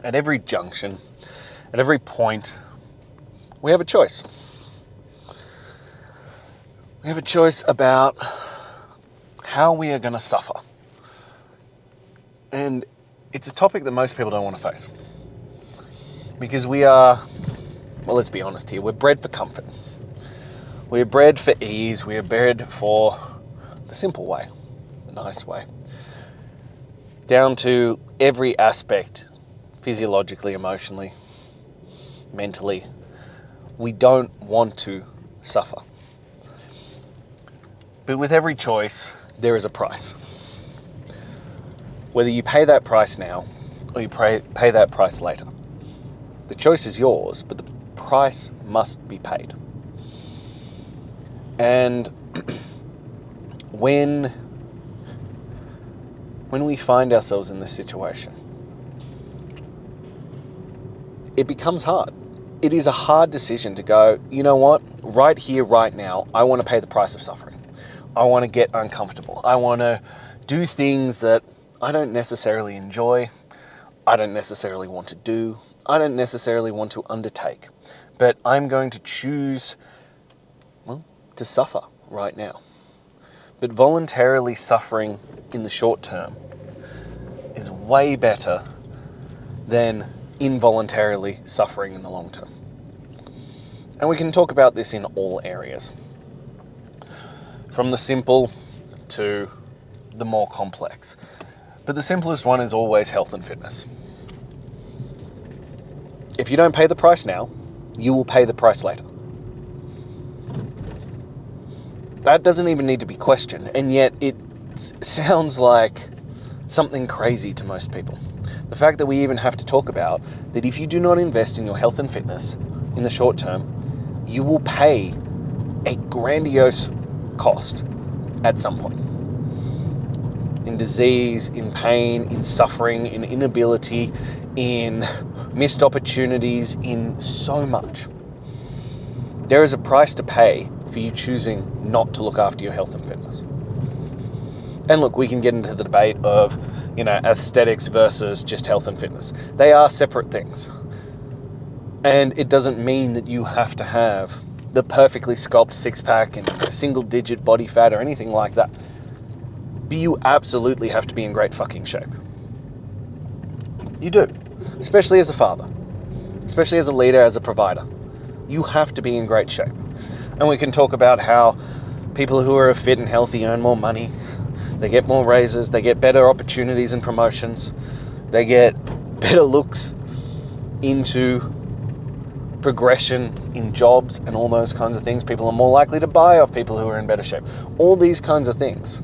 At every junction, at every point, we have a choice. We have a choice about how we are going to suffer. And it's a topic that most people don't want to face. Because we are, well, let's be honest here, we're bred for comfort. We're bred for ease. We are bred for the simple way, the nice way. Down to every aspect, physiologically, emotionally, mentally. We don't want to suffer. But with every choice, there is a price. Whether you pay that price now or you pay that price later. The choice is yours, but the price must be paid. And when we find ourselves in this situation, it becomes hard. It is a hard decision to go, you know what, right here, right now, I want to pay the price of suffering. I want to get uncomfortable. I want to do things that I don't necessarily enjoy. I don't necessarily want to do. I don't necessarily want to undertake. But I'm going to choose, well, to suffer right now. But voluntarily suffering in the short term is way better than involuntarily suffering in the long term. And we can talk about this in all areas. From the simple to the more complex. But the simplest one is always health and fitness. If you don't pay the price now, you will pay the price later. That doesn't even need to be questioned, and yet it sounds like something crazy to most people. The fact that we even have to talk about that if you do not invest in your health and fitness in the short term, you will pay a grandiose cost at some point. In disease, in pain, in suffering, in inability, in missed opportunities, in so much. There is a price to pay for you choosing not to look after your health and fitness. And look, we can get into the debate of, aesthetics versus just health and fitness. They are separate things. And it doesn't mean that you have to have the perfectly sculpted six-pack and single-digit body fat or anything like that. But you absolutely have to be in great fucking shape. You do. Especially as a father. Especially as a leader, as a provider. You have to be in great shape. And we can talk about how people who are fit and healthy earn more money. They get more raises. They get better opportunities and promotions. They get better looks into progression in jobs and all those kinds of things. People are more likely to buy off people who are in better shape. All these kinds of things.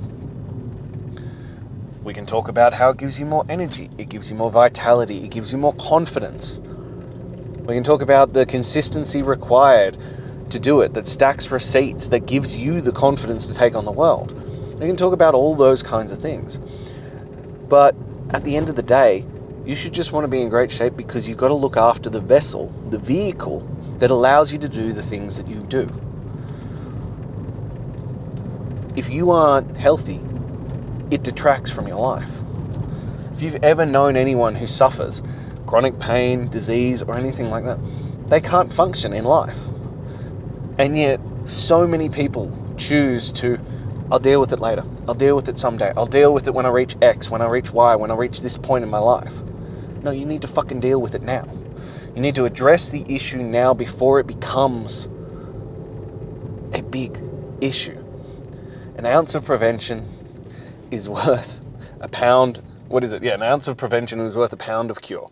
We can talk about how it gives you more energy. It gives you more vitality. It gives you more confidence. We can talk about the consistency required to do it, that stacks receipts, that gives you the confidence to take on the world. We can talk about all those kinds of things. But at the end of the day, you should just want to be in great shape because you've got to look after the vessel, the vehicle that allows you to do the things that you do. If you aren't healthy, it detracts from your life. If you've ever known anyone who suffers chronic pain, disease, or anything like that, they can't function in life. And yet, so many people choose to, I'll deal with it later. I'll deal with it someday. I'll deal with it when I reach X, when I reach Y, when I reach this point in my life. No, you need to fucking deal with it now. You need to address the issue now before it becomes a big issue. An ounce of prevention is worth a pound. An ounce of prevention is worth a pound of cure.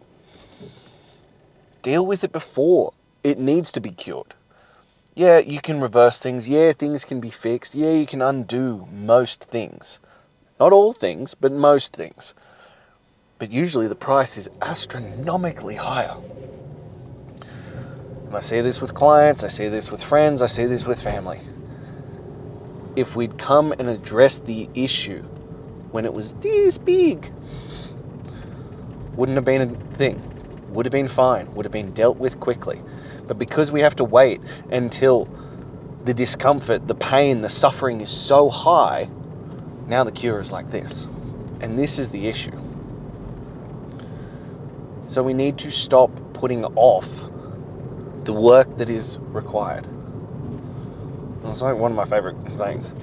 Deal with it before it needs to be cured. Yeah, you can reverse things. Yeah, things can be fixed. Yeah, you can undo most things. Not all things, but most things. But usually the price is astronomically higher. And I see this with clients, I see this with friends, I see this with family. If we'd come and addressed the issue when it was this big, wouldn't have been a thing. Would have been fine, would have been dealt with quickly. But because we have to wait until the discomfort, the pain, the suffering is so high, now the cure is like this. And this is the issue. So we need to stop putting off the work that is required. It's like one of my favorite sayings.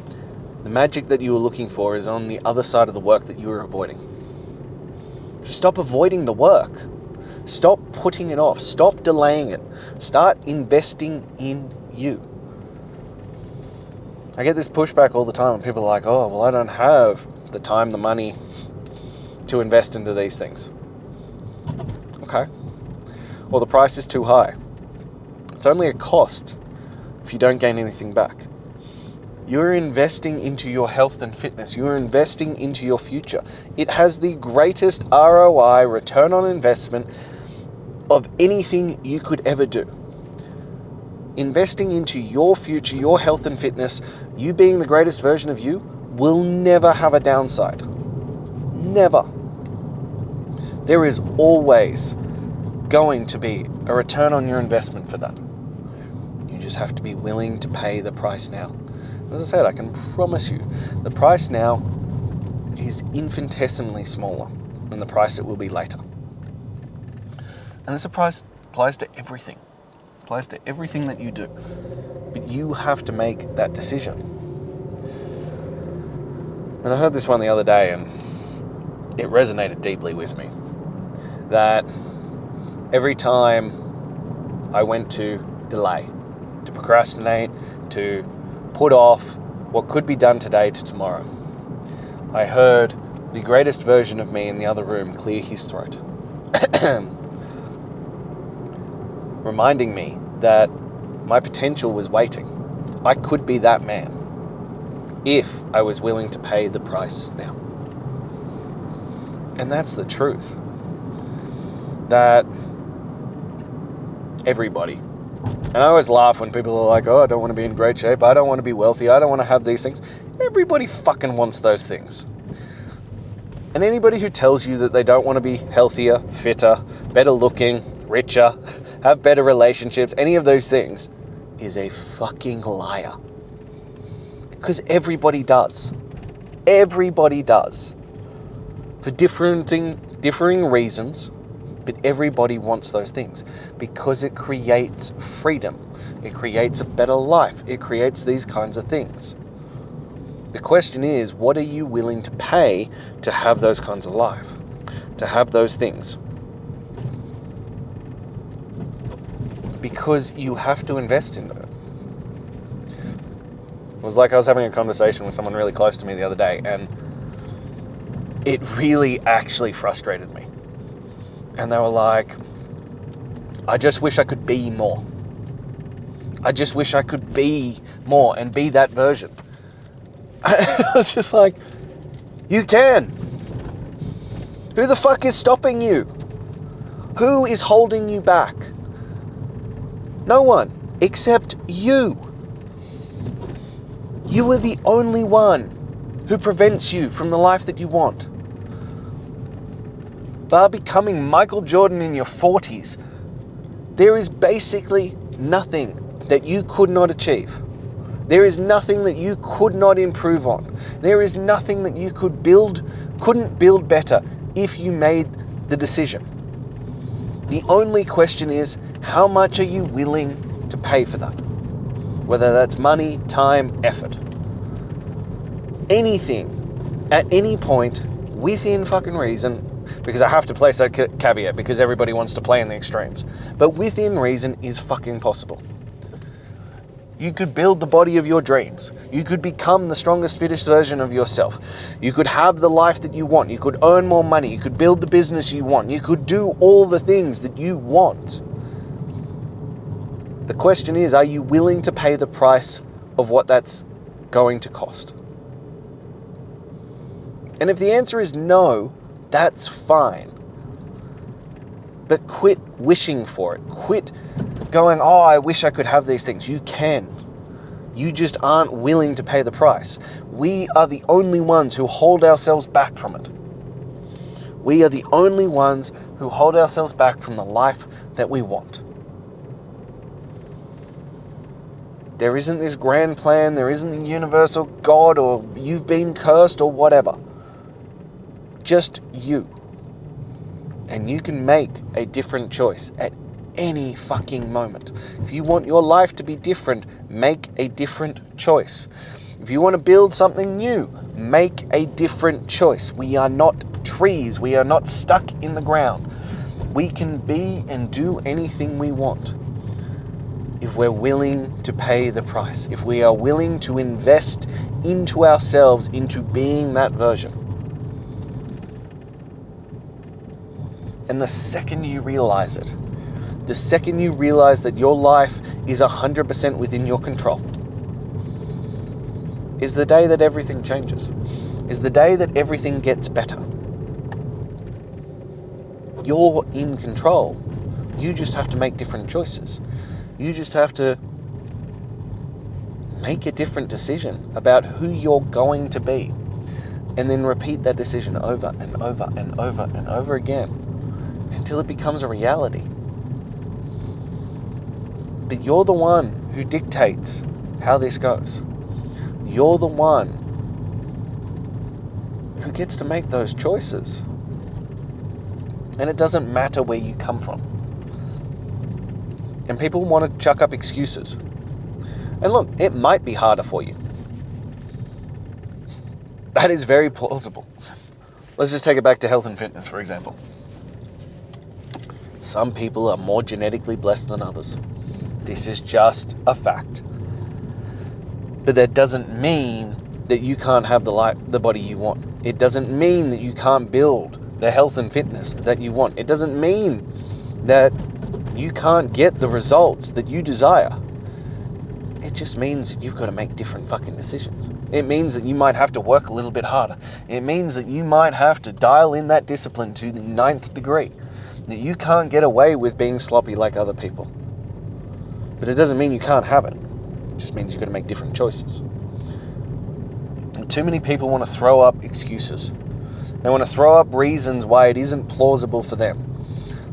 The magic that you are looking for is on the other side of the work that you are avoiding. So stop avoiding the work. Stop putting it off. Stop delaying it. Start investing in you. I get this pushback all the time when people are like, oh, well, I don't have the time, the money to invest into these things. Okay. Well, the price is too high. It's only a cost if you don't gain anything back. You're investing into your health and fitness. You're investing into your future. It has the greatest ROI, return on investment, of anything you could ever do. Investing into your future, your health and fitness, you being the greatest version of you, will never have a downside. Never. There is always going to be a return on your investment for that. You just have to be willing to pay the price now. As I said, I can promise you, the price now is infinitesimally smaller than the price it will be later. And this applies to everything. It applies to everything that you do. But you have to make that decision. And I heard this one the other day and it resonated deeply with me. That every time I went to delay, to procrastinate, to put off what could be done today to tomorrow, I heard the greatest version of me in the other room clear his throat. Reminding me that my potential was waiting. I could be that man if I was willing to pay the price now. And that's the truth. That everybody, and I always laugh when people are like, oh, I don't want to be in great shape, I don't want to be wealthy, I don't want to have these things. Everybody fucking wants those things. And anybody who tells you that they don't want to be healthier, fitter, better looking, richer, have better relationships, any of those things, is a fucking liar. Because everybody does. Everybody does. For differing reasons, but everybody wants those things. Because it creates freedom. It creates a better life. It creates these kinds of things. The question is, what are you willing to pay to have those kinds of life? To have those things? Because you have to invest in it. It was like I was having a conversation with someone really close to me the other day, and it really actually frustrated me. And they were like, I just wish I could be more. I just wish I could be more and be that version. I was just like, you can. Who the fuck is stopping you? Who is holding you back? No one, except you. You are the only one who prevents you from the life that you want. By becoming Michael Jordan in your 40s, there is basically nothing that you could not achieve. There is nothing that you could not improve on. There is nothing that you couldn't build better if you made the decision. The only question is, how much are you willing to pay for that? Whether that's money, time, effort. Anything, at any point, within fucking reason, because I have to place that caveat because everybody wants to play in the extremes, but within reason is fucking possible. You could build the body of your dreams. You could become the strongest, fittest version of yourself. You could have the life that you want. You could earn more money. You could build the business you want. You could do all the things that you want. The question is, are you willing to pay the price of what that's going to cost? And if the answer is no, that's fine. But quit wishing for it. Quit going, oh, I wish I could have these things. You can. You just aren't willing to pay the price. We are the only ones who hold ourselves back from it. We are the only ones who hold ourselves back from the life that we want. There isn't this grand plan, there isn't the universal God, or you've been cursed or whatever. Just you. And you can make a different choice at any fucking moment. If you want your life to be different, make a different choice. If you want to build something new, make a different choice. We are not trees. We are not stuck in the ground. We can be and do anything we want if we're willing to pay the price, if we are willing to invest into ourselves, into being that version. And the second you realize it, the second you realize that your life is 100% within your control, is the day that everything changes, is the day that everything gets better. You're in control. You just have to make different choices. You just have to make a different decision about who you're going to be, and then repeat that decision over and over and over and over again until it becomes a reality. But you're the one who dictates how this goes. You're the one who gets to make those choices. And it doesn't matter where you come from. And people want to chuck up excuses. And look, it might be harder for you. That is very plausible. Let's just take it back to health and fitness, for example. Some people are more genetically blessed than others. This is just a fact. But that doesn't mean that you can't have the body you want. It doesn't mean that you can't build the health and fitness that you want. It doesn't mean that you can't get the results that you desire. It just means that you've got to make different fucking decisions. It means that you might have to work a little bit harder. It means that you might have to dial in that discipline to the 9th degree. That you can't get away with being sloppy like other people. But it doesn't mean you can't have it. It just means you've got to make different choices. And too many people want to throw up excuses. They want to throw up reasons why it isn't plausible for them.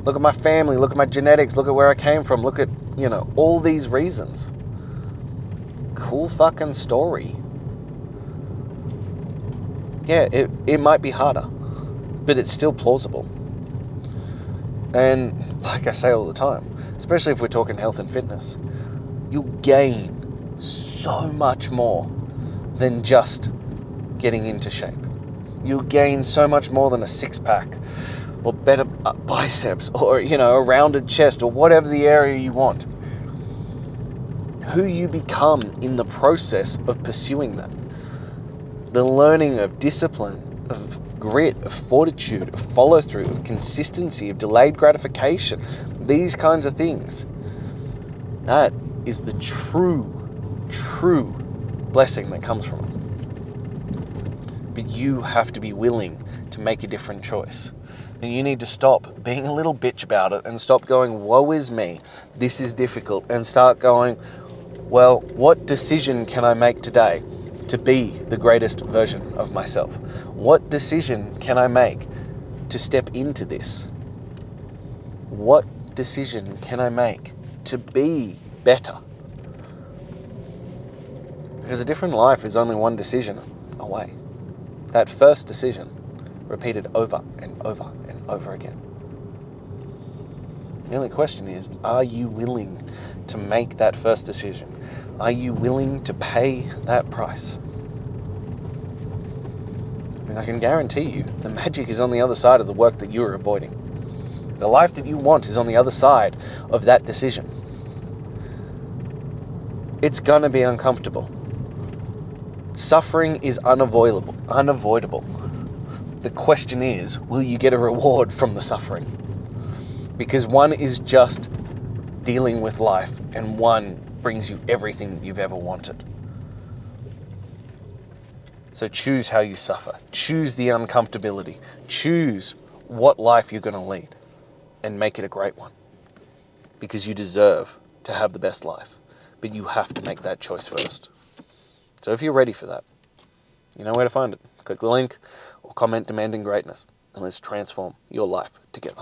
Look at my family, look at my genetics, look at where I came from, look at, all these reasons. Cool fucking story. Yeah, it might be harder, but it's still plausible. And like I say all the time, especially if we're talking health and fitness, you'll gain so much more than just getting into shape. You'll gain so much more than a six-pack or better biceps or, a rounded chest or whatever the area you want. Who you become in the process of pursuing that. The learning of discipline, of grit, of fortitude, of follow-through, of consistency, of delayed gratification, these kinds of things. That is the true blessing that comes from it. But you have to be willing to make a different choice. And you need to stop being a little bitch about it and stop going, woe is me, this is difficult, and start going, well, what decision can I make today to be the greatest version of myself? What decision can I make to step into this? What decision can I make to be better? Because a different life is only one decision away. That first decision, repeated over and over and over again. The only question is, are you willing to make that first decision? Are you willing to pay that price? Because I can guarantee you, the magic is on the other side of the work that you're avoiding. The life that you want is on the other side of that decision. It's gonna be uncomfortable. Suffering is unavoidable. The question is, will you get a reward from the suffering? Because one is just dealing with life, and one brings you everything that you've ever wanted. So choose how you suffer. Choose the uncomfortability. Choose what life you're going to lead, and make it a great one. Because you deserve to have the best life. But you have to make that choice first. So if you're ready for that, you know where to find it. Click the link or comment demanding greatness, and let's transform your life together.